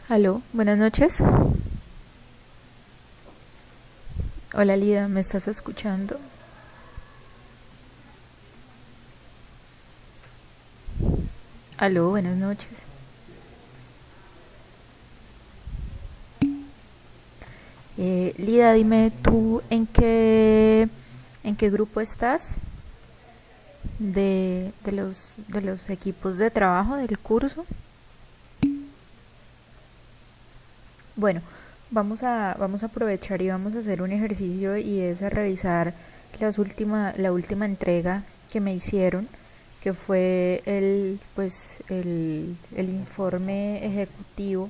Aló, buenas noches. Hola Lida, ¿me estás escuchando? Aló, buenas noches. Lida, dime tú en qué grupo estás de los equipos de trabajo del curso. Bueno, vamos a aprovechar y vamos a hacer un ejercicio y es a revisar la última entrega que me hicieron, que fue el informe ejecutivo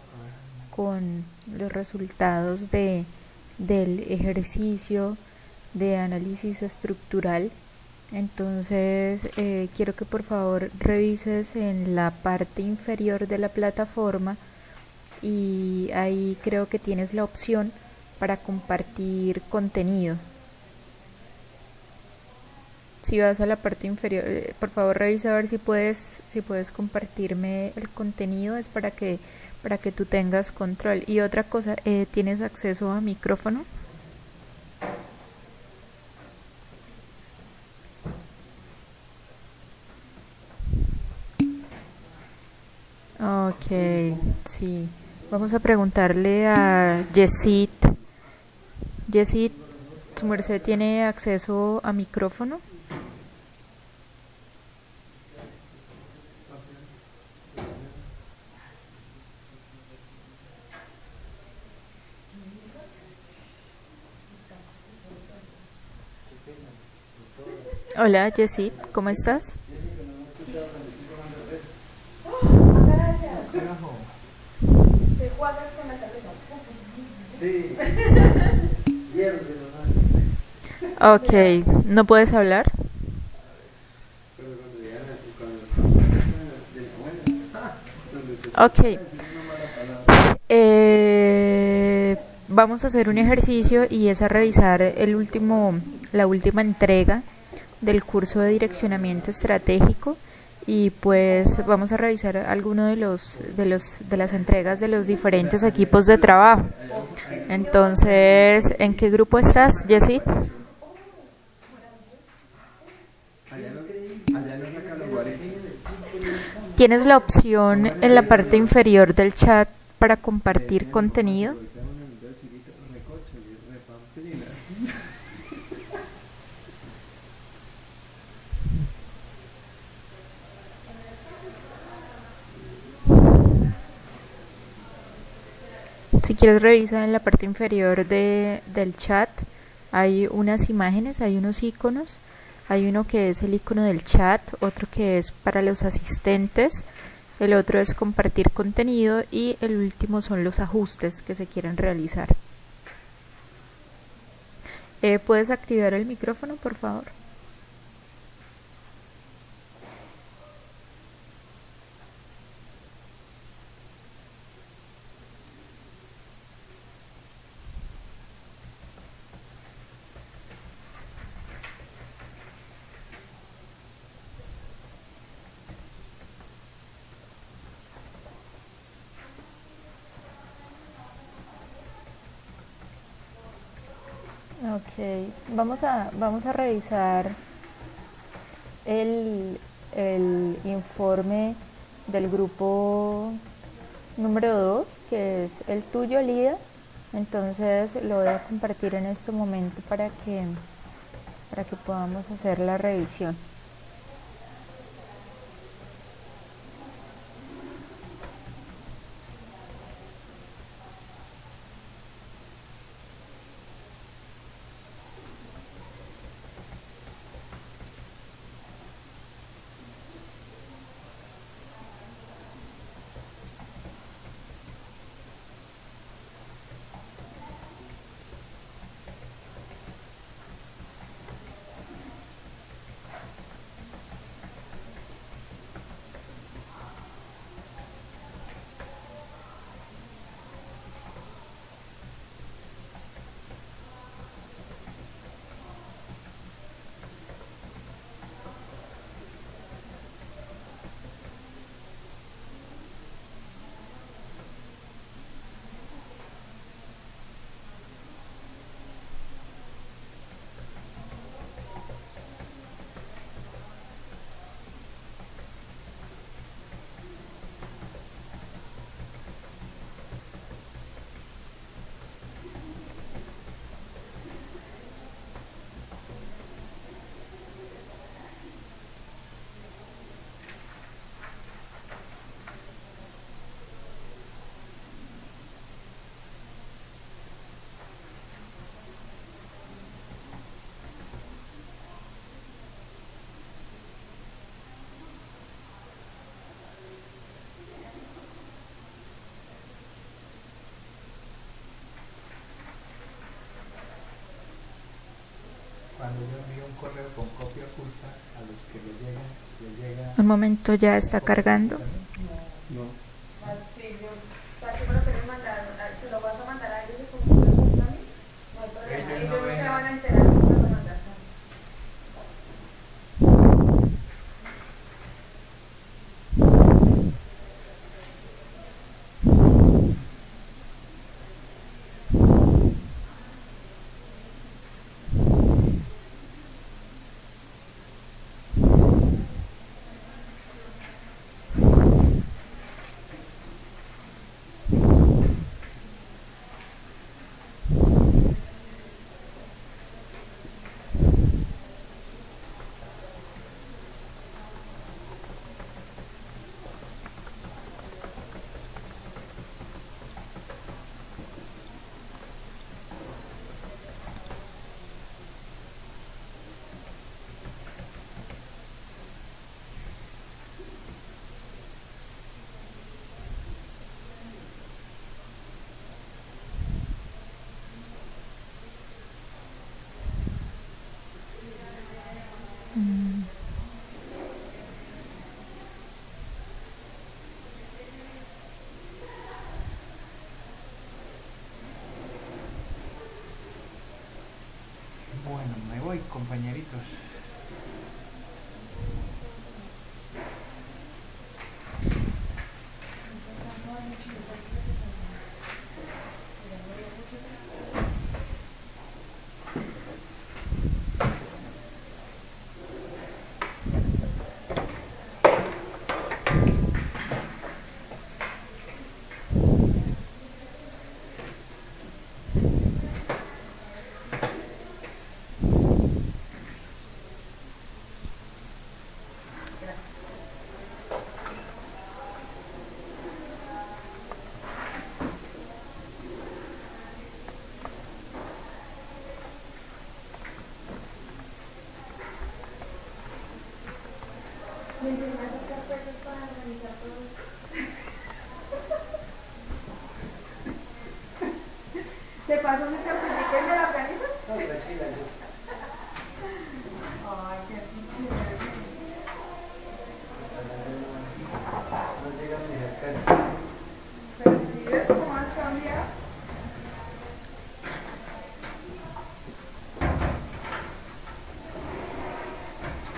con los resultados del ejercicio de análisis estructural. Entonces, quiero que por favor revises en la parte inferior de la plataforma y ahí creo que tienes la opción para compartir contenido. Si vas a la parte inferior, por favor revisa a ver si puedes compartirme el contenido, es para que tú tengas control. Y otra cosa, ¿tienes acceso a micrófono? Ok, sí. Vamos a preguntarle a Yesit. Yesit, ¿tu merced tiene acceso a micrófono? Hola Yesit, ¿cómo estás? Ok, ¿no puedes hablar? Ok. Vamos a hacer un ejercicio y es a revisar la última entrega del curso de direccionamiento estratégico y pues vamos a revisar algunos de las entregas de los diferentes equipos de trabajo. Entonces, ¿en qué grupo estás, Jessie? Tienes la opción en la parte inferior del chat para compartir contenido. Si quieres revisa en la parte inferior del chat, hay unas imágenes, hay unos iconos, hay uno que es el icono del chat, otro que es para los asistentes, el otro es compartir contenido y el último son los ajustes que se quieren realizar. ¿Puedes activar el micrófono, por favor? Ok, vamos a revisar el informe del grupo número 2 que es el tuyo, Lida. Entonces lo voy a compartir en este momento para que podamos hacer la revisión. un momento ya está cargando. Bueno, me voy, compañeritos. ¿Te paso mi certificado y me la organizas? No, tranquila, yo. Ay, qué No llegan ni alcanza. pero si ves cómo has cambiado.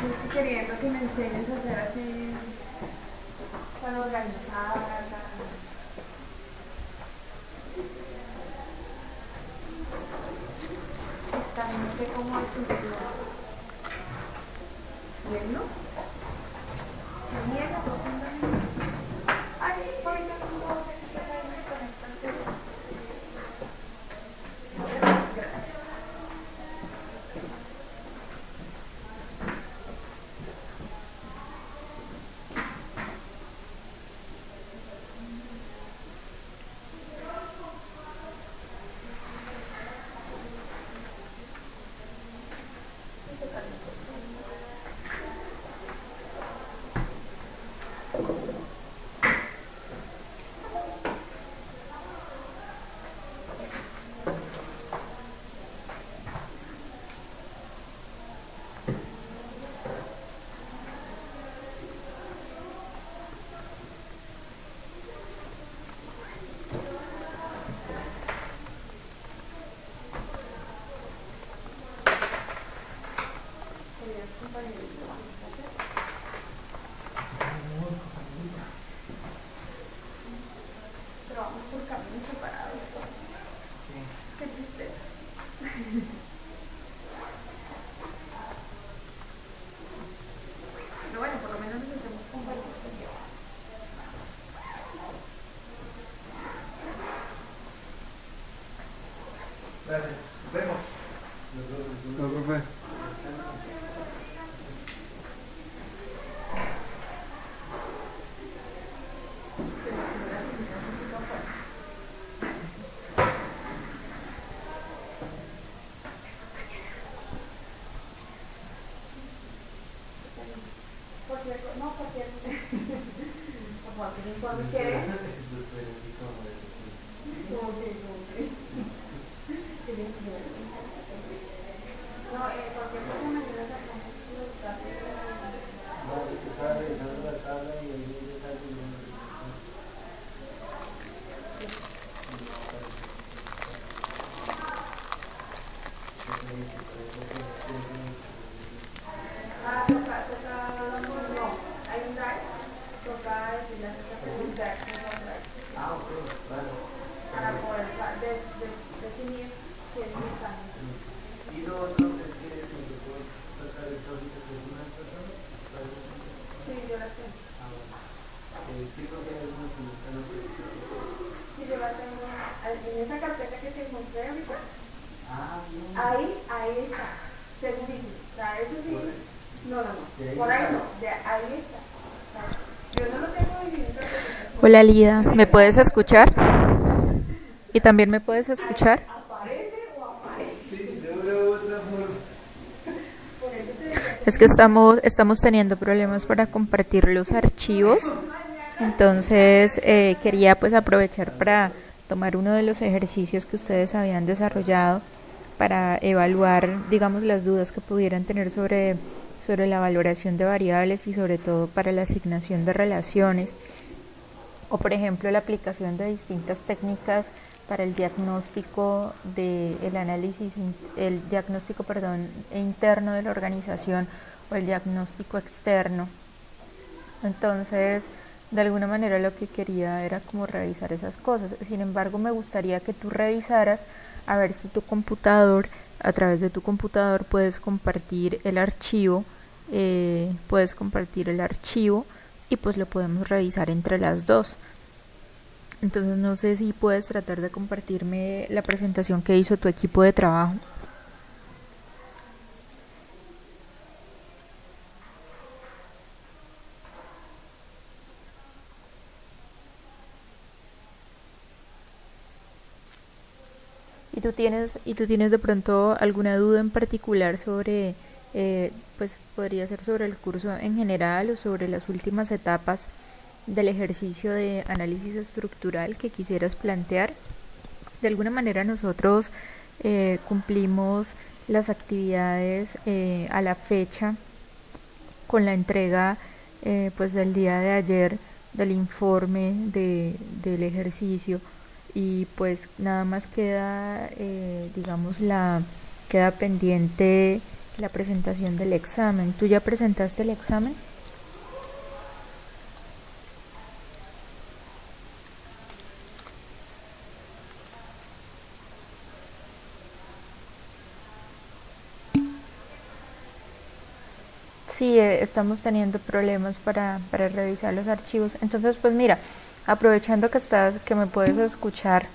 Yo estoy queriendo que me enseñes a hacer así, tan organizada, no sé cómo decirlo. ¿Bien, no? Bien, profundamente. Ay, ahorita no puedo ver que me conectaste. Gracias. Pero vamos por caminos separados. Qué tristeza. Pero bueno, por lo menos nos hacemos compartir. Gracias. Nos vemos. No, profe. No, porque como que informe quiere. No, cualquier cosa me ayuda a sacar los datos. No, es que estaba revisando 500 que es mi examen. Y lo otro es que me tocó sacar el ahorita con algunas personas. Sí, yo las tengo. Ah, bueno. Sí, porque hay algunos que no están autorizados. Sí, yo las tengo en esa carpeta que te encontré ahorita. Ah, bien. Ahí está, segurísimo. O sea, eso sí. No. Por ahí no, ahí está. O sea, yo no lo tengo dividido en carpetas. Hola Lida, ¿me puedes escuchar? ¿Y también me puedes escuchar? ¿Aparece o aparece? Sí, de una u otra forma. Por eso te digo. Es que estamos teniendo problemas para compartir los archivos, entonces quería pues aprovechar para tomar uno de los ejercicios que ustedes habían desarrollado para evaluar, digamos, las dudas que pudieran tener sobre la valoración de variables y sobre todo para la asignación de relaciones o por ejemplo la aplicación de distintas técnicas para el diagnóstico el diagnóstico interno de la organización o el diagnóstico externo. Entonces, de alguna manera lo que quería era como revisar esas cosas. Sin embargo, me gustaría que tú revisaras a ver si a través de tu computador puedes compartir el archivo, y pues lo podemos revisar entre las dos. Entonces no sé si puedes tratar de compartirme la presentación que hizo tu equipo de trabajo. ¿Y tú tienes de pronto alguna duda en particular sobre, pues podría ser sobre el curso en general o sobre las últimas etapas del ejercicio de análisis estructural que quisieras plantear? De alguna manera nosotros cumplimos las actividades a la fecha con la entrega pues del día de ayer del informe del ejercicio y pues nada más queda queda pendiente la presentación del examen. ¿Tú ya presentaste el examen? Sí, estamos teniendo problemas para revisar los archivos. Entonces, pues mira, aprovechando que me puedes escuchar,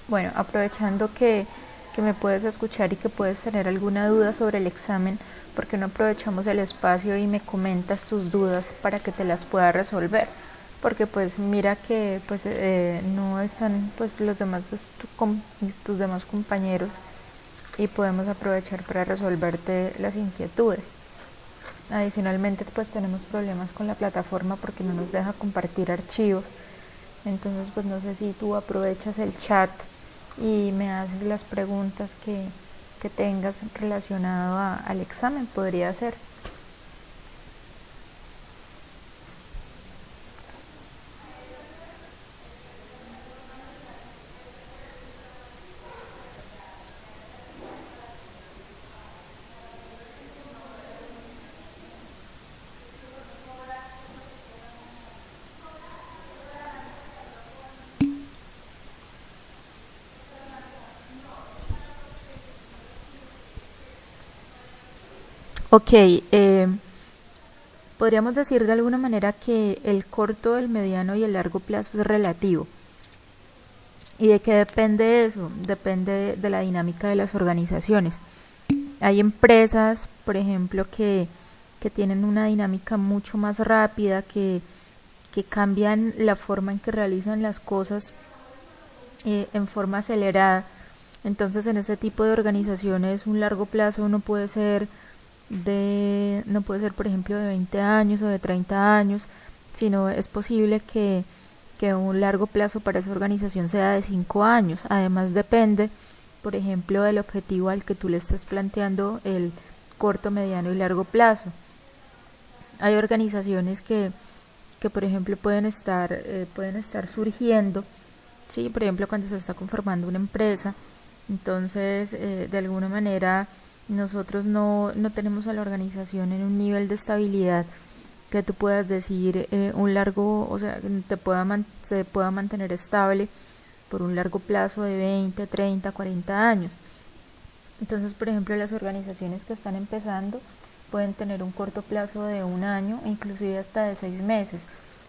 bueno, aprovechando que me puedes escuchar y que puedes tener alguna duda sobre el examen, ¿por qué no aprovechamos el espacio y me comentas tus dudas para que te las pueda resolver? Porque pues mira que pues no están pues los demás tus demás compañeros y podemos aprovechar para resolverte las inquietudes. Adicionalmente pues tenemos problemas con la plataforma porque no nos deja compartir archivos. Entonces pues no sé si tú aprovechas el chat y me haces las preguntas que tengas relacionado al examen, podría ser. Ok, podríamos decir de alguna manera que el corto, el mediano y el largo plazo es relativo. ¿Y de qué depende eso? Depende de la dinámica de las organizaciones. Hay empresas, por ejemplo, que tienen una dinámica mucho más rápida, que cambian la forma en que realizan las cosas en forma acelerada. Entonces, en ese tipo de organizaciones, un largo plazo no puede ser, por ejemplo, de 20 años o de 30 años, sino es posible que un largo plazo para esa organización sea de 5 años. Además, depende, por ejemplo, del objetivo al que tú le estés planteando el corto, mediano y largo plazo. Hay organizaciones que por ejemplo, pueden estar surgiendo, ¿sí? Por ejemplo, cuando se está conformando una empresa. Entonces, de alguna manera, nosotros no tenemos a la organización en un nivel de estabilidad que tú puedas decir un largo, o sea, se pueda mantener estable por un largo plazo de 20, 30, 40 años. Entonces, por ejemplo, las organizaciones que están empezando pueden tener un corto plazo de 1 año, inclusive hasta de 6 meses,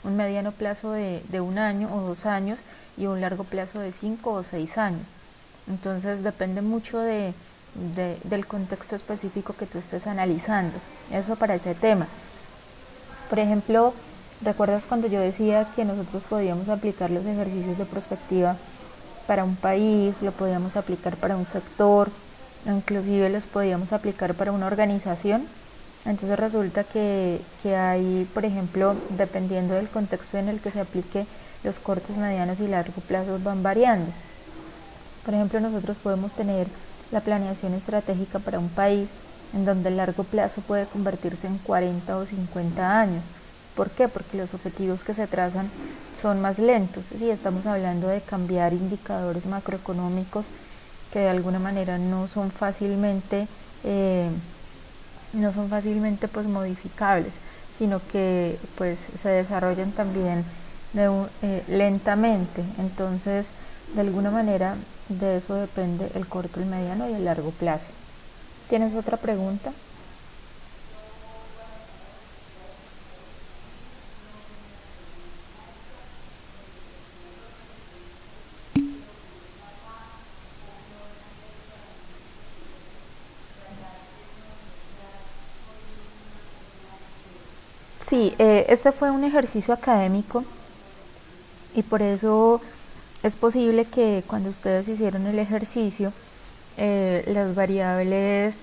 un mediano plazo de 1 año o 2 años y un largo plazo de 5 o 6 años. Entonces depende mucho del contexto específico que tú estés analizando. Eso para ese tema. Por ejemplo, ¿recuerdas cuando yo decía que nosotros podíamos aplicar los ejercicios de prospectiva para un país, lo podíamos aplicar para un sector, inclusive los podíamos aplicar para una organización? Entonces resulta que hay, por ejemplo, dependiendo del contexto en el que se aplique, los cortos, medianos y largos plazos van variando. Por ejemplo, nosotros podemos tener la planeación estratégica para un país en donde el largo plazo puede convertirse en 40 o 50 años. ¿Por qué? Porque los objetivos que se trazan son más lentos. Sí, estamos hablando de cambiar indicadores macroeconómicos que de alguna manera no son fácilmente pues modificables, sino que pues se desarrollan también lentamente. Entonces, de alguna manera, de eso depende el corto, el mediano y el largo plazo. ¿Tienes otra pregunta? Sí, este fue un ejercicio académico y por eso es posible que cuando ustedes hicieron el ejercicio, las variables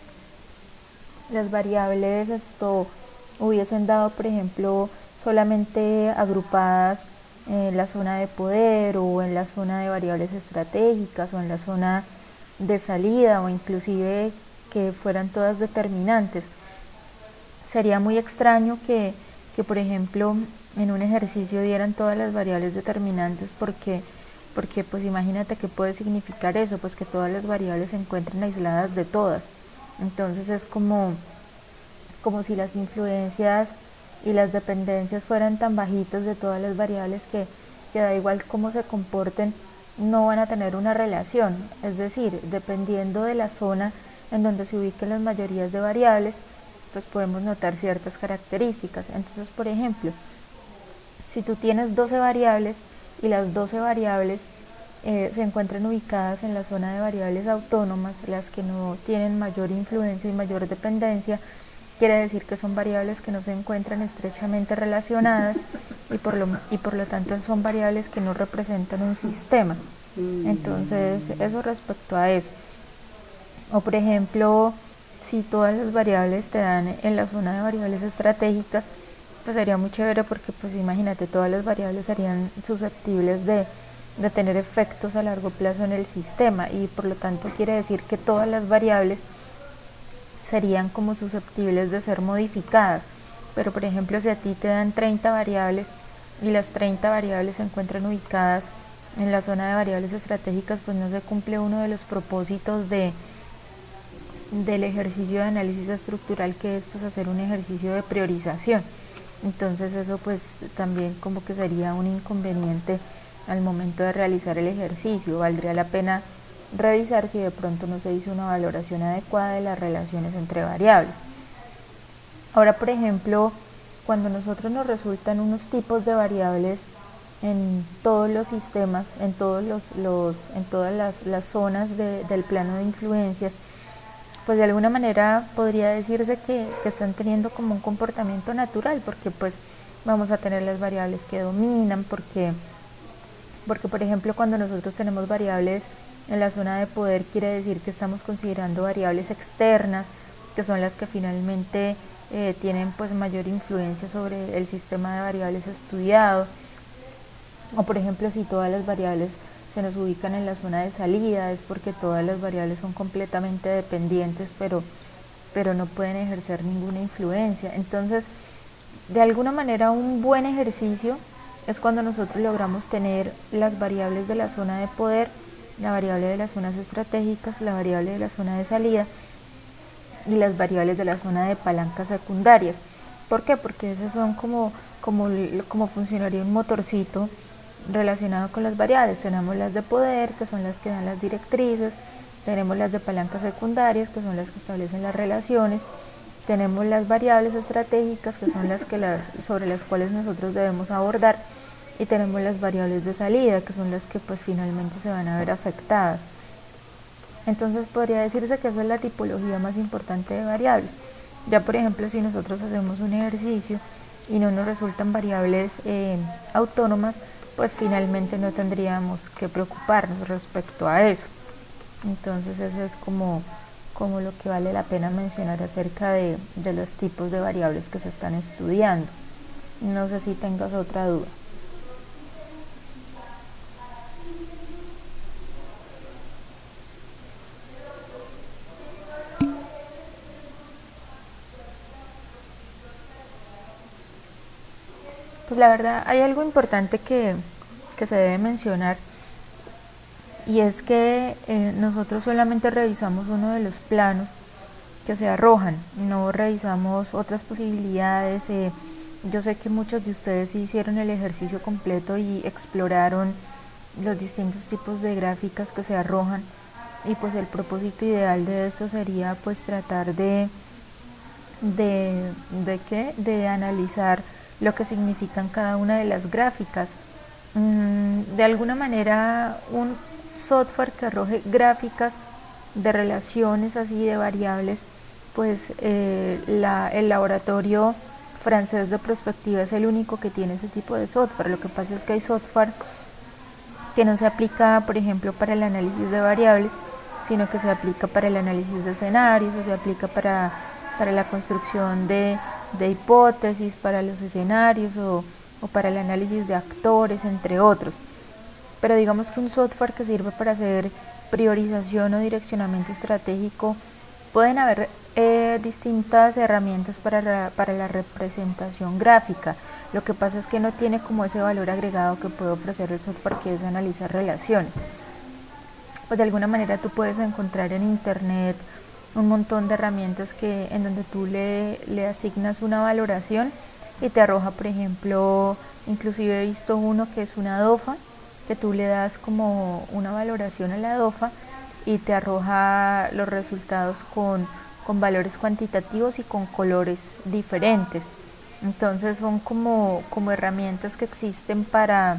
hubiesen dado, por ejemplo, solamente agrupadas en la zona de poder o en la zona de variables estratégicas o en la zona de salida o inclusive que fueran todas determinantes. Sería muy extraño que por ejemplo, en un ejercicio dieran todas las variables determinantes porque pues imagínate qué puede significar eso, pues que todas las variables se encuentren aisladas de todas. Entonces es como si las influencias y las dependencias fueran tan bajitas de todas las variables que da igual cómo se comporten, no van a tener una relación. Es decir, dependiendo de la zona en donde se ubiquen las mayorías de variables, pues podemos notar ciertas características. Entonces, por ejemplo, si tú tienes 12 variables y las 12 variables se encuentran ubicadas en la zona de variables autónomas, las que no tienen mayor influencia y mayor dependencia, quiere decir que son variables que no se encuentran estrechamente relacionadas y por lo tanto son variables que no representan un sistema. Entonces, eso respecto a eso. O por ejemplo, si todas las variables te dan en la zona de variables estratégicas, pues sería muy chévere porque pues imagínate, todas las variables serían susceptibles de tener efectos a largo plazo en el sistema y por lo tanto quiere decir que todas las variables serían como susceptibles de ser modificadas. Pero por ejemplo, si a ti te dan 30 variables y las 30 variables se encuentran ubicadas en la zona de variables estratégicas, pues no se cumple uno de los propósitos del ejercicio de análisis estructural, que es pues hacer un ejercicio de priorización. Entonces eso pues también como que sería un inconveniente al momento de realizar el ejercicio. Valdría la pena revisar si de pronto no se hizo una valoración adecuada de las relaciones entre variables. Ahora, por ejemplo, cuando nosotros nos resultan unos tipos de variables en todos los sistemas, en todas las zonas del plano de influencias, pues de alguna manera podría decirse que están teniendo como un comportamiento natural, porque pues vamos a tener las variables que dominan, porque por ejemplo cuando nosotros tenemos variables en la zona de poder, quiere decir que estamos considerando variables externas, que son las que finalmente tienen pues mayor influencia sobre el sistema de variables estudiado. O por ejemplo, si todas las variables se nos ubican en la zona de salida, es porque todas las variables son completamente dependientes, pero no pueden ejercer ninguna influencia. Entonces, de alguna manera, un buen ejercicio es cuando nosotros logramos tener las variables de la zona de poder, la variable de las zonas estratégicas, la variable de la zona de salida y las variables de la zona de palancas secundarias. ¿Por qué? Porque esas son como funcionaría un motorcito relacionado con las variables. Tenemos las de poder, que son las que dan las directrices, tenemos las de palancas secundarias, que son las que establecen las relaciones, tenemos las variables estratégicas, que son sobre las cuales nosotros debemos abordar, y tenemos las variables de salida, que son las que pues finalmente se van a ver afectadas. Entonces podría decirse que esa es la tipología más importante de variables. Ya por ejemplo, si nosotros hacemos un ejercicio y no nos resultan variables autónomas, pues finalmente no tendríamos que preocuparnos respecto a eso. Entonces eso es como lo que vale la pena mencionar acerca de los tipos de variables que se están estudiando. No sé si tengas otra duda. Pues la verdad hay algo importante que se debe mencionar, y es que nosotros solamente revisamos uno de los planos que se arrojan, no revisamos otras posibilidades. Yo sé que muchos de ustedes sí hicieron el ejercicio completo y exploraron los distintos tipos de gráficas que se arrojan, y pues el propósito ideal de esto sería pues tratar de analizar lo que significan cada una de las gráficas. De alguna manera un software que arroje gráficas de relaciones así de variables, pues el laboratorio francés de prospectiva es el único que tiene ese tipo de software. Lo que pasa es que hay software que no se aplica, por ejemplo, para el análisis de variables, sino que se aplica para el análisis de escenarios, o se aplica para la construcción de hipótesis, para los escenarios, o para el análisis de actores, entre otros. Pero digamos que un software que sirve para hacer priorización o direccionamiento estratégico, pueden haber distintas herramientas para la representación gráfica. Lo que pasa es que no tiene como ese valor agregado que puede ofrecer el software, que es analizar relaciones. Pues de alguna manera tú puedes encontrar en internet un montón de herramientas en donde tú le asignas una valoración y te arroja, por ejemplo, inclusive he visto uno que es una DOFA, que tú le das como una valoración a la DOFA y te arroja los resultados con valores cuantitativos y con colores diferentes. Entonces son como herramientas que existen para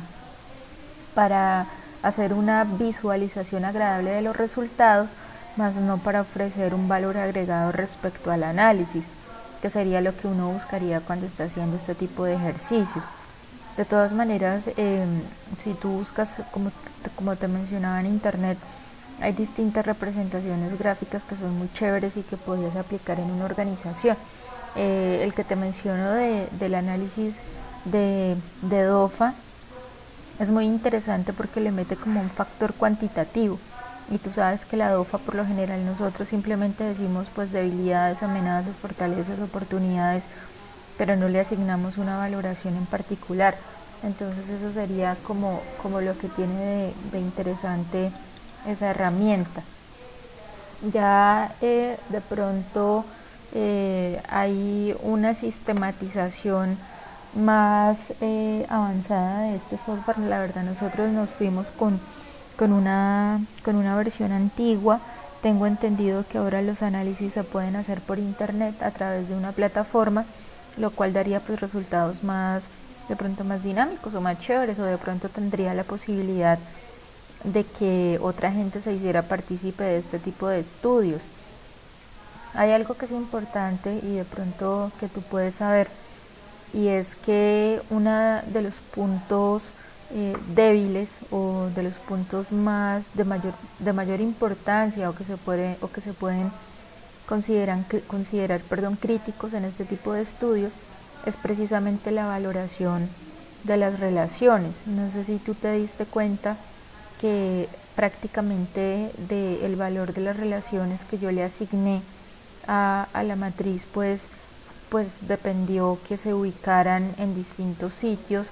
hacer una visualización agradable de los resultados, más no para ofrecer un valor agregado respecto al análisis, que sería lo que uno buscaría cuando está haciendo este tipo de ejercicios. De todas maneras, si tú buscas, como te mencionaba en internet, hay distintas representaciones gráficas que son muy chéveres y que podrías aplicar en una organización. El que te menciono del análisis de DOFA es muy interesante porque le mete como un factor cuantitativo, y tú sabes que la DOFA, por lo general, nosotros simplemente decimos pues debilidades, amenazas, fortalezas, oportunidades, pero no le asignamos una valoración en particular. Entonces eso sería como lo que tiene de interesante esa herramienta. Ya de pronto hay una sistematización más avanzada de este software. La verdad, nosotros nos fuimos con una versión antigua. Tengo entendido que ahora los análisis se pueden hacer por internet a través de una plataforma, lo cual daría pues resultados de pronto más dinámicos o más chéveres, o de pronto tendría la posibilidad de que otra gente se hiciera partícipe de este tipo de estudios. Hay algo que es importante y de pronto que tú puedes saber, y es que uno de los puntos débiles, o de los puntos más de mayor importancia, o que se pueden considerar críticos en este tipo de estudios, es precisamente la valoración de las relaciones. No sé si tú te diste cuenta que prácticamente del valor de las relaciones que yo le asigné a la matriz, pues dependió que se ubicaran en distintos sitios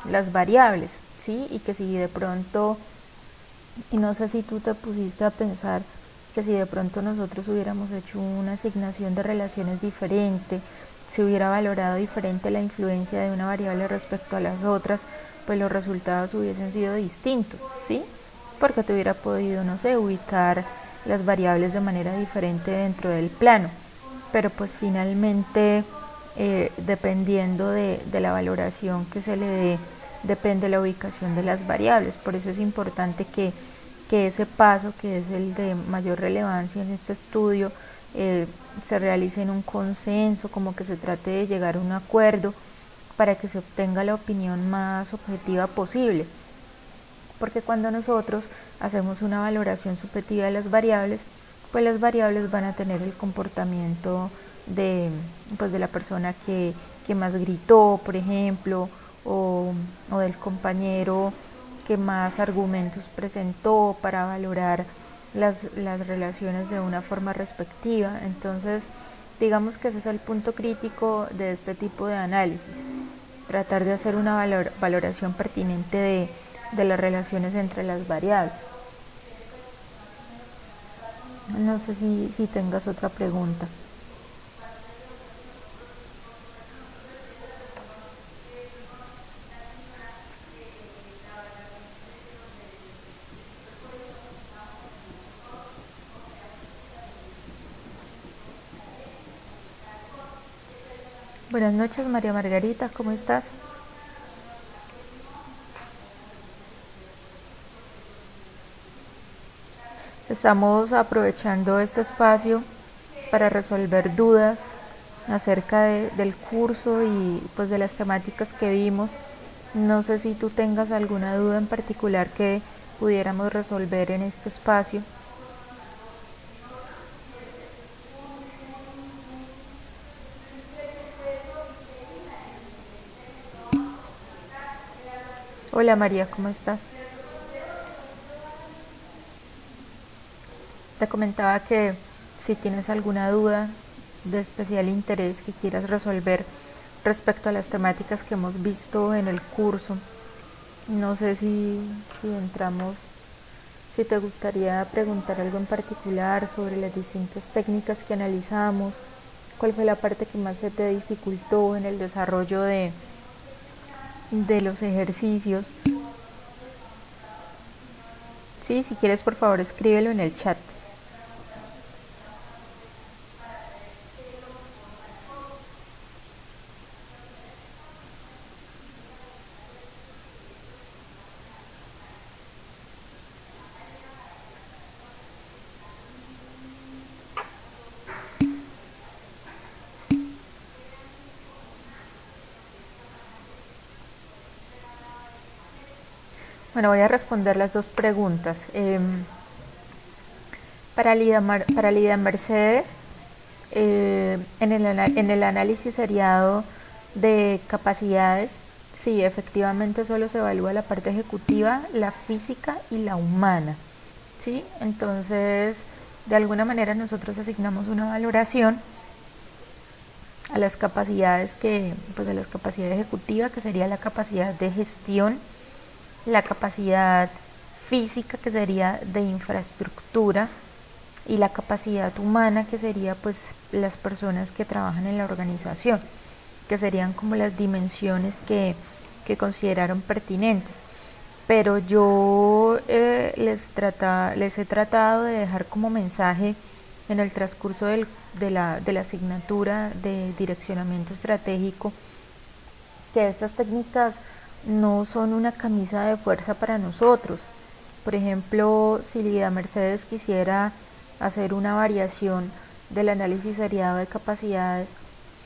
las variables, ¿sí? Y que si de pronto, y no sé si tú te pusiste a pensar que si de pronto nosotros hubiéramos hecho una asignación de relaciones diferente, se hubiera valorado diferente la influencia de una variable respecto a las otras, pues los resultados hubiesen sido distintos, ¿sí? Porque te hubiera podido, no sé, ubicar las variables de manera diferente dentro del plano, pero pues finalmente dependiendo de la valoración que se le dé, depende la ubicación de las variables. Por eso es importante que ese paso, que es el de mayor relevancia en este estudio, se realice en un consenso, como que se trate de llegar a un acuerdo para que se obtenga la opinión más objetiva posible. Porque cuando nosotros hacemos una valoración subjetiva de las variables, pues las variables van a tener el comportamiento de la persona que más gritó, por ejemplo, o del compañero que más argumentos presentó para valorar las relaciones de una forma respectiva. Entonces, digamos que ese es el punto crítico de este tipo de análisis, tratar de hacer una valoración pertinente de las relaciones entre las variables. No sé si tengas otra pregunta. Buenas noches, María Margarita, ¿cómo estás? Estamos aprovechando este espacio para resolver dudas acerca del curso y pues de las temáticas que vimos. No sé si tú tengas alguna duda en particular que pudiéramos resolver en este espacio. Hola María, ¿cómo estás? Te comentaba que si tienes alguna duda de especial interés que quieras resolver respecto a las temáticas que hemos visto en el curso, no sé si entramos, si te gustaría preguntar algo en particular sobre las distintas técnicas que analizamos, cuál fue la parte que más se te dificultó en el desarrollo de los ejercicios. Sí, si quieres por favor escríbelo en el chat. Bueno, voy a responder las dos preguntas. Para Lida Mercedes, en el análisis seriado de capacidades, sí, efectivamente solo se evalúa la parte ejecutiva, la física y la humana, ¿sí? Entonces, de alguna manera nosotros asignamos una valoración a las capacidades a la capacidad ejecutiva, que sería la capacidad de gestión, la capacidad física, que sería de infraestructura, y la capacidad humana, que sería pues las personas que trabajan en la organización, que serían como las dimensiones que consideraron pertinentes. Pero yo les he tratado de dejar como mensaje en el transcurso de la asignatura de direccionamiento estratégico, que estas técnicas no son una camisa de fuerza para nosotros. Por ejemplo, si Lida Mercedes quisiera hacer una variación del análisis seriado de capacidades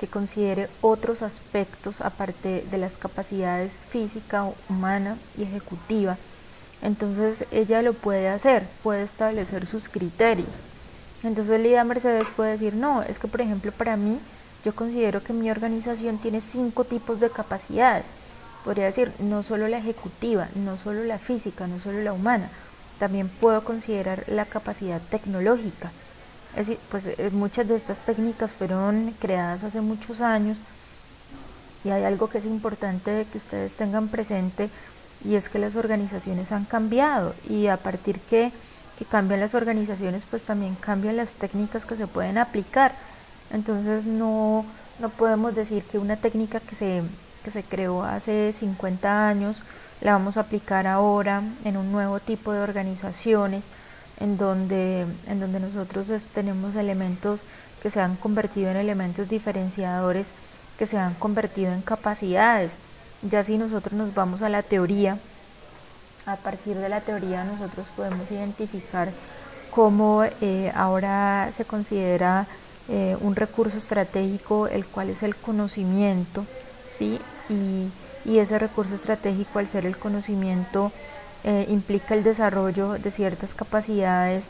que considere otros aspectos aparte de las capacidades física, humana y ejecutiva, entonces ella lo puede hacer, puede establecer sus criterios. Entonces Lida Mercedes puede decir, no, es que por ejemplo para mí, yo considero que mi organización tiene 5 tipos de capacidades. Podría decir, no solo la ejecutiva, no solo la física, no solo la humana, también puedo considerar la capacidad tecnológica. Es decir, pues muchas de estas técnicas fueron creadas hace muchos años, y hay algo que es importante que ustedes tengan presente, y es que las organizaciones han cambiado, y a partir que cambian las organizaciones, pues también cambian las técnicas que se pueden aplicar. Entonces no podemos decir que una técnica que que se creó hace 50 años, la vamos a aplicar ahora en un nuevo tipo de organizaciones en donde nosotros tenemos elementos que se han convertido en elementos diferenciadores, que se han convertido en capacidades. Ya si nosotros nos vamos a la teoría, a partir de la teoría nosotros podemos identificar cómo ahora se considera un recurso estratégico, el cual es el conocimiento, ¿sí? Y ese recurso estratégico, al ser el conocimiento, implica el desarrollo de ciertas capacidades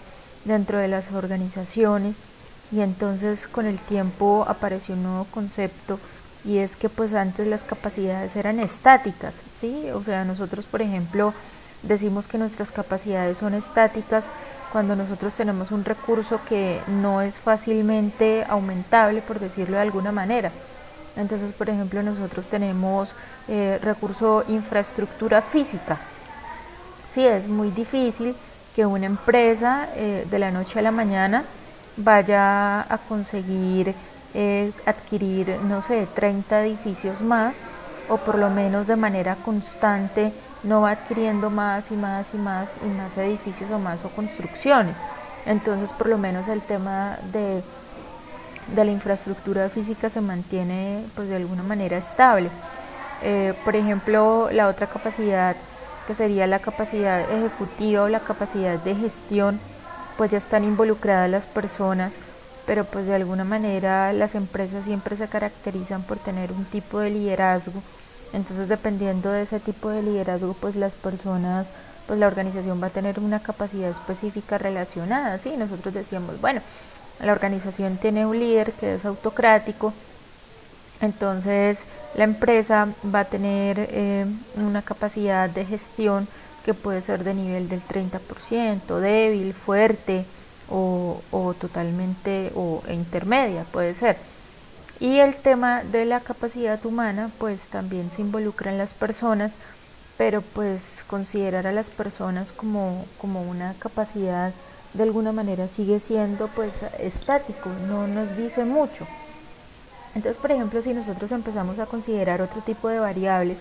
dentro de las organizaciones, y entonces con el tiempo apareció un nuevo concepto, y es que pues antes las capacidades eran estáticas, ¿sí? O sea, nosotros por ejemplo decimos que nuestras capacidades son estáticas cuando nosotros tenemos un recurso que no es fácilmente aumentable, por decirlo de alguna manera. Entonces, por ejemplo, nosotros tenemos recurso infraestructura física. Sí, es muy difícil que una empresa de la noche a la mañana vaya a conseguir adquirir, no sé, 30 edificios más, o por lo menos de manera constante no va adquiriendo más y más y más y más edificios o más o construcciones. Entonces, por lo menos el tema de la infraestructura física se mantiene pues de alguna manera estable. Por ejemplo, la otra capacidad, que sería la capacidad ejecutiva o la capacidad de gestión, pues ya están involucradas las personas, pero pues de alguna manera las empresas siempre se caracterizan por tener un tipo de liderazgo. Entonces, dependiendo de ese tipo de liderazgo, pues las personas, pues la organización va a tener una capacidad específica relacionada, ¿sí? Nosotros decíamos, bueno, la organización tiene un líder que es autocrático, entonces la empresa va a tener una capacidad de gestión que puede ser de nivel del 30%, débil, fuerte o totalmente o intermedia, puede ser. Y el tema de la capacidad humana pues también se involucra en las personas, pero pues considerar a las personas como una capacidad de alguna manera sigue siendo pues estático, no nos dice mucho. Entonces, por ejemplo, si nosotros empezamos a considerar otro tipo de variables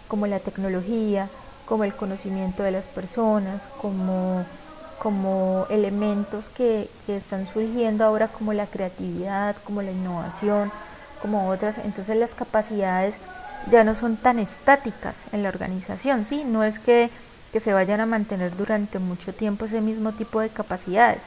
como la tecnología, como el conocimiento de las personas, como elementos que están surgiendo ahora, como la creatividad, como la innovación, como otras, entonces las capacidades ya no son tan estáticas en la organización, ¿sí? No es que se vayan a mantener durante mucho tiempo ese mismo tipo de capacidades,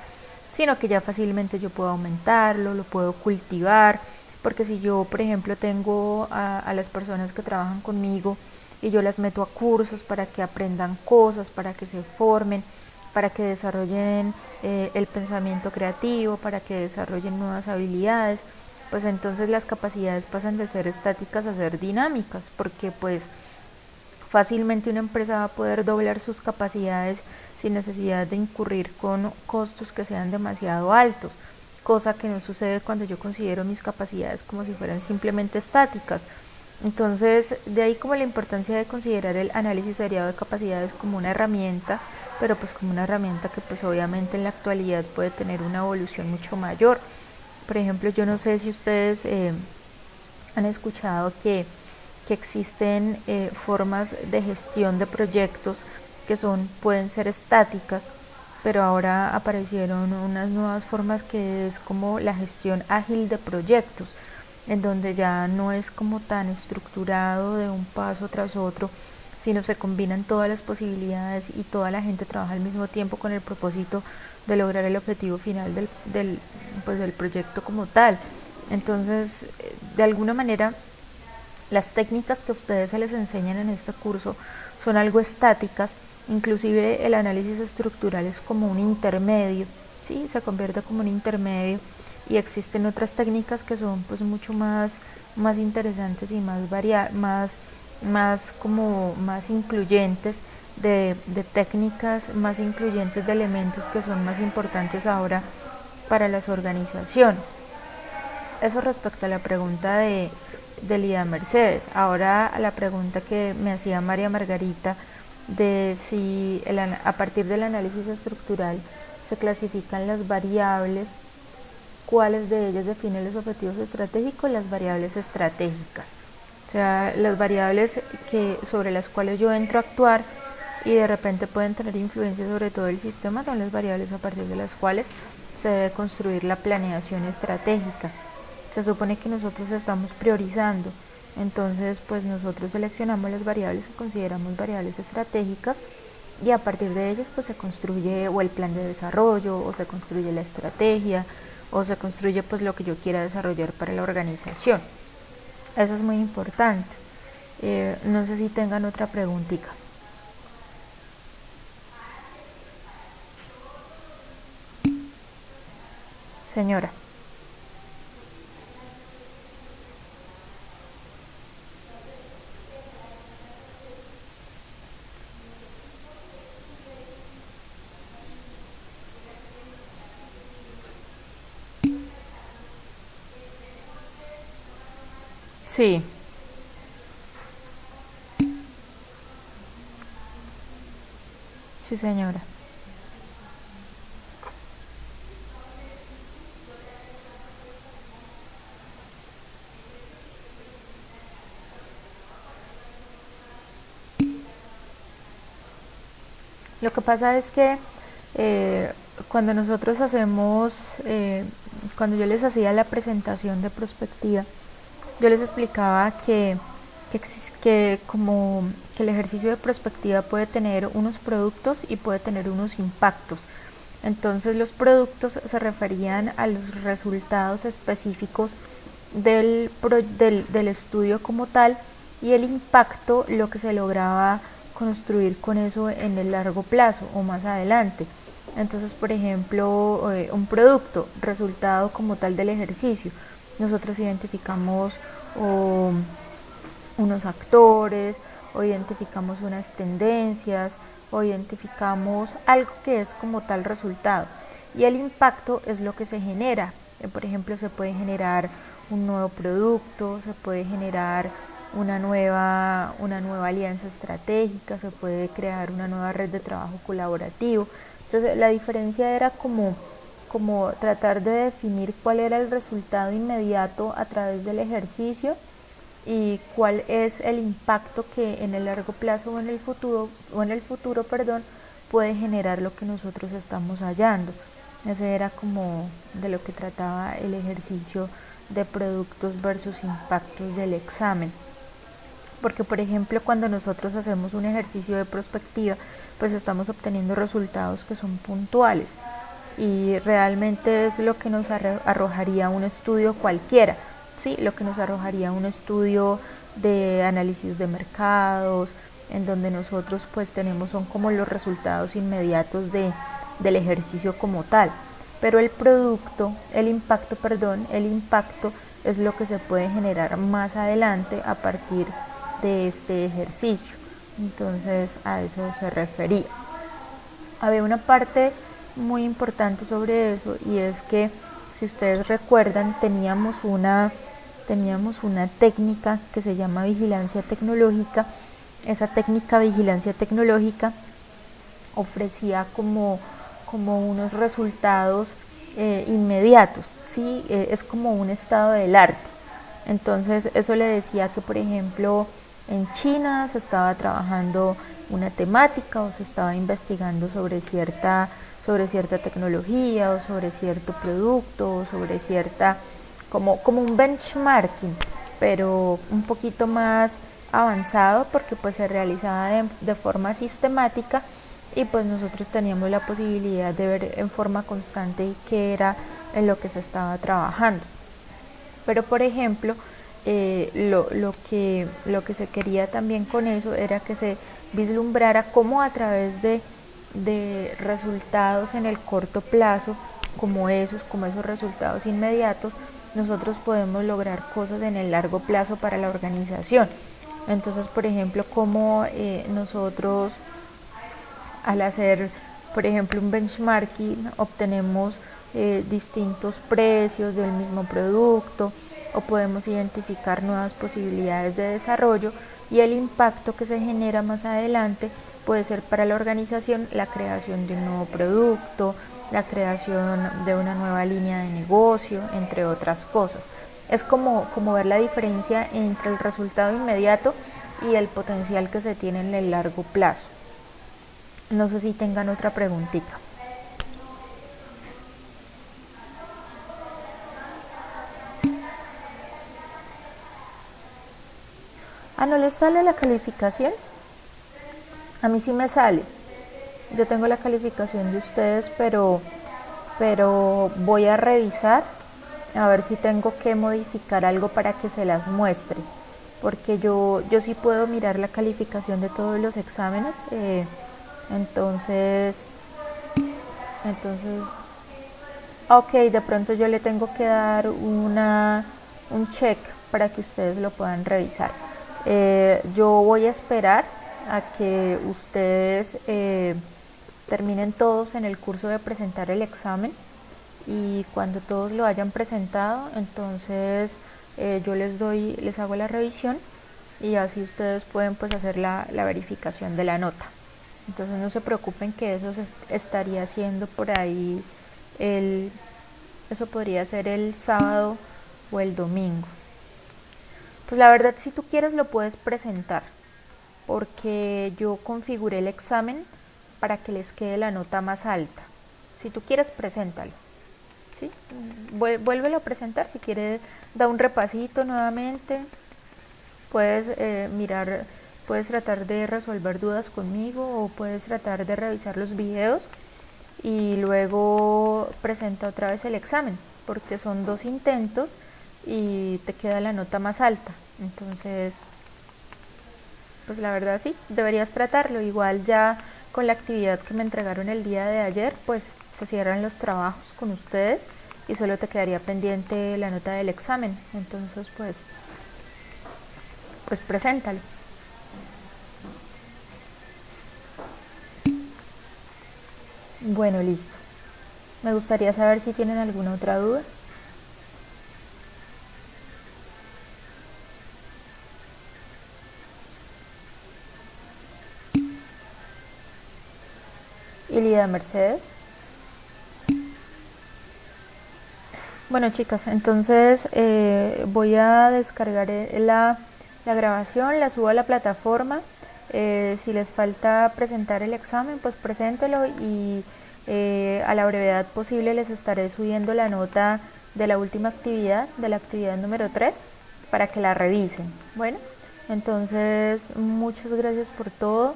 sino que ya fácilmente yo puedo aumentarlo, lo puedo cultivar, porque si yo, por ejemplo, tengo a las personas que trabajan conmigo y yo las meto a cursos para que aprendan cosas, para que se formen, para que desarrollen el pensamiento creativo, para que desarrollen nuevas habilidades, pues entonces las capacidades pasan de ser estáticas a ser dinámicas, porque pues fácilmente una empresa va a poder doblar sus capacidades sin necesidad de incurrir con costos que sean demasiado altos, cosa que no sucede cuando yo considero mis capacidades como si fueran simplemente estáticas. Entonces, de ahí como la importancia de considerar el análisis variado de capacidades como una herramienta, pero pues como una herramienta que pues obviamente en la actualidad puede tener una evolución mucho mayor. Por ejemplo, yo no sé si ustedes han escuchado que existen formas de gestión de proyectos que pueden ser estáticas, pero ahora aparecieron unas nuevas formas que es como la gestión ágil de proyectos, en donde ya no es como tan estructurado de un paso tras otro, sino se combinan todas las posibilidades y toda la gente trabaja al mismo tiempo con el propósito de lograr el objetivo final del proyecto como tal. Entonces, de alguna manera, las técnicas que a ustedes se les enseñan en este curso son algo estáticas, inclusive el análisis estructural es como un intermedio, ¿sí? Se convierte como un intermedio, y existen otras técnicas que son pues mucho más interesantes y más incluyentes, de técnicas más incluyentes, de elementos que son más importantes ahora para las organizaciones. Eso respecto a la pregunta de Lida Mercedes. Ahora a la pregunta que me hacía María Margarita de si a partir del análisis estructural se clasifican las variables, cuáles de ellas definen los objetivos estratégicos. Las variables estratégicas. O sea, las variables sobre las cuales yo entro a actuar y de repente pueden tener influencia sobre todo el sistema son las variables a partir de las cuales se debe construir la planeación estratégica. Se supone que nosotros estamos priorizando, entonces pues nosotros seleccionamos las variables que consideramos variables estratégicas y a partir de ellas pues se construye o el plan de desarrollo o se construye la estrategia o se construye pues lo que yo quiera desarrollar para la organización. Eso es muy importante. No sé si tengan otra preguntita. Señora. Sí. Sí, señora. Lo que pasa es que cuando nosotros hacemos, cuando yo les hacía la presentación de prospectiva, yo les explicaba que el ejercicio de prospectiva puede tener unos productos y puede tener unos impactos. Entonces los productos se referían a los resultados específicos del estudio como tal y el impacto lo que se lograba construir con eso en el largo plazo o más adelante. Entonces, por ejemplo, un producto, resultado como tal del ejercicio, nosotros identificamos unos actores o identificamos unas tendencias o identificamos algo que es como tal resultado y el impacto es lo que se genera. Por ejemplo, se puede generar un nuevo producto, se puede generar una nueva alianza estratégica, se puede crear una nueva red de trabajo colaborativo. Entonces la diferencia era como tratar de definir cuál era el resultado inmediato a través del ejercicio y cuál es el impacto que en el largo plazo o en el futuro puede generar lo que nosotros estamos hallando. Ese era como de lo que trataba el ejercicio de productos versus impactos del examen. Porque, por ejemplo, cuando nosotros hacemos un ejercicio de prospectiva, pues estamos obteniendo resultados que son puntuales y realmente es lo que nos arrojaría un estudio cualquiera, ¿sí? Lo que nos arrojaría un estudio de análisis de mercados, en donde nosotros pues son como los resultados inmediatos del ejercicio como tal. Pero el impacto es lo que se puede generar más adelante a partir de este ejercicio. Entonces a eso se refería. Había una parte muy importante sobre eso y es que, si ustedes recuerdan, teníamos una técnica que se llama vigilancia tecnológica. Esa técnica vigilancia tecnológica ofrecía como unos resultados inmediatos, ¿sí? Es como un estado del arte. Entonces eso le decía que, por ejemplo, en China se estaba trabajando una temática o se estaba investigando sobre cierta tecnología o sobre cierto producto o sobre cierta, como un benchmarking, pero un poquito más avanzado porque pues se realizaba de forma sistemática y pues nosotros teníamos la posibilidad de ver en forma constante qué era en lo que se estaba trabajando. Pero, por ejemplo, lo que se quería también con eso era que se vislumbrara cómo a través de resultados en el corto plazo, como esos resultados inmediatos, nosotros podemos lograr cosas en el largo plazo para la organización. Entonces, por ejemplo, como nosotros al hacer, por ejemplo, un benchmarking, obtenemos distintos precios del mismo producto o podemos identificar nuevas posibilidades de desarrollo y el impacto que se genera más adelante puede ser para la organización la creación de un nuevo producto, la creación de una nueva línea de negocio, entre otras cosas. es como ver la diferencia entre el resultado inmediato y el potencial que se tiene en el largo plazo. No sé si tengan otra preguntita. ¿No les sale la calificación? A mí sí me sale. Yo tengo la calificación de ustedes, pero voy a revisar a ver si tengo que modificar algo para que se las muestre, porque yo sí puedo mirar la calificación de todos los exámenes, entonces, ok, de pronto yo le tengo que dar un check para que ustedes lo puedan revisar. Yo voy a esperar a que ustedes terminen todos en el curso de presentar el examen, y cuando todos lo hayan presentado, entonces yo les hago la revisión, y así ustedes pueden pues hacer la verificación de la nota. Entonces no se preocupen, que eso se estaría haciendo por ahí, eso podría ser el sábado o el domingo. Pues la verdad, si tú quieres lo puedes presentar, porque yo configuré el examen para que les quede la nota más alta. Si tú quieres, preséntalo. ¿Sí? Vuélvelo a presentar. Si quieres, da un repasito nuevamente. Puedes puedes tratar de resolver dudas conmigo, o puedes tratar de revisar los videos y luego presenta otra vez el examen, porque son 2 intentos y te queda la nota más alta. Entonces, pues la verdad sí, deberías tratarlo. Igual ya con la actividad que me entregaron el día de ayer, pues se cierran los trabajos con ustedes y solo te quedaría pendiente la nota del examen. Entonces, pues preséntalo. Bueno, listo. Me gustaría saber si tienen alguna otra duda. ¿Y Lida Mercedes? Bueno, chicas, entonces voy a descargar la grabación, la subo a la plataforma. Si les falta presentar el examen, pues preséntelo, y a la brevedad posible les estaré subiendo la nota de la última actividad, de la actividad número 3, para que la revisen. Bueno, entonces muchas gracias por todo.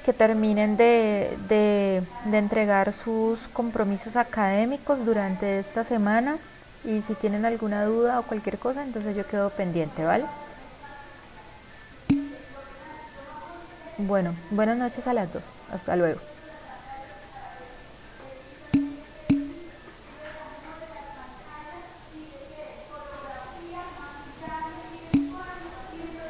Que terminen de entregar sus compromisos académicos durante esta semana, y si tienen alguna duda o cualquier cosa, entonces yo quedo pendiente, ¿vale? Bueno, buenas noches a las 2. Hasta luego.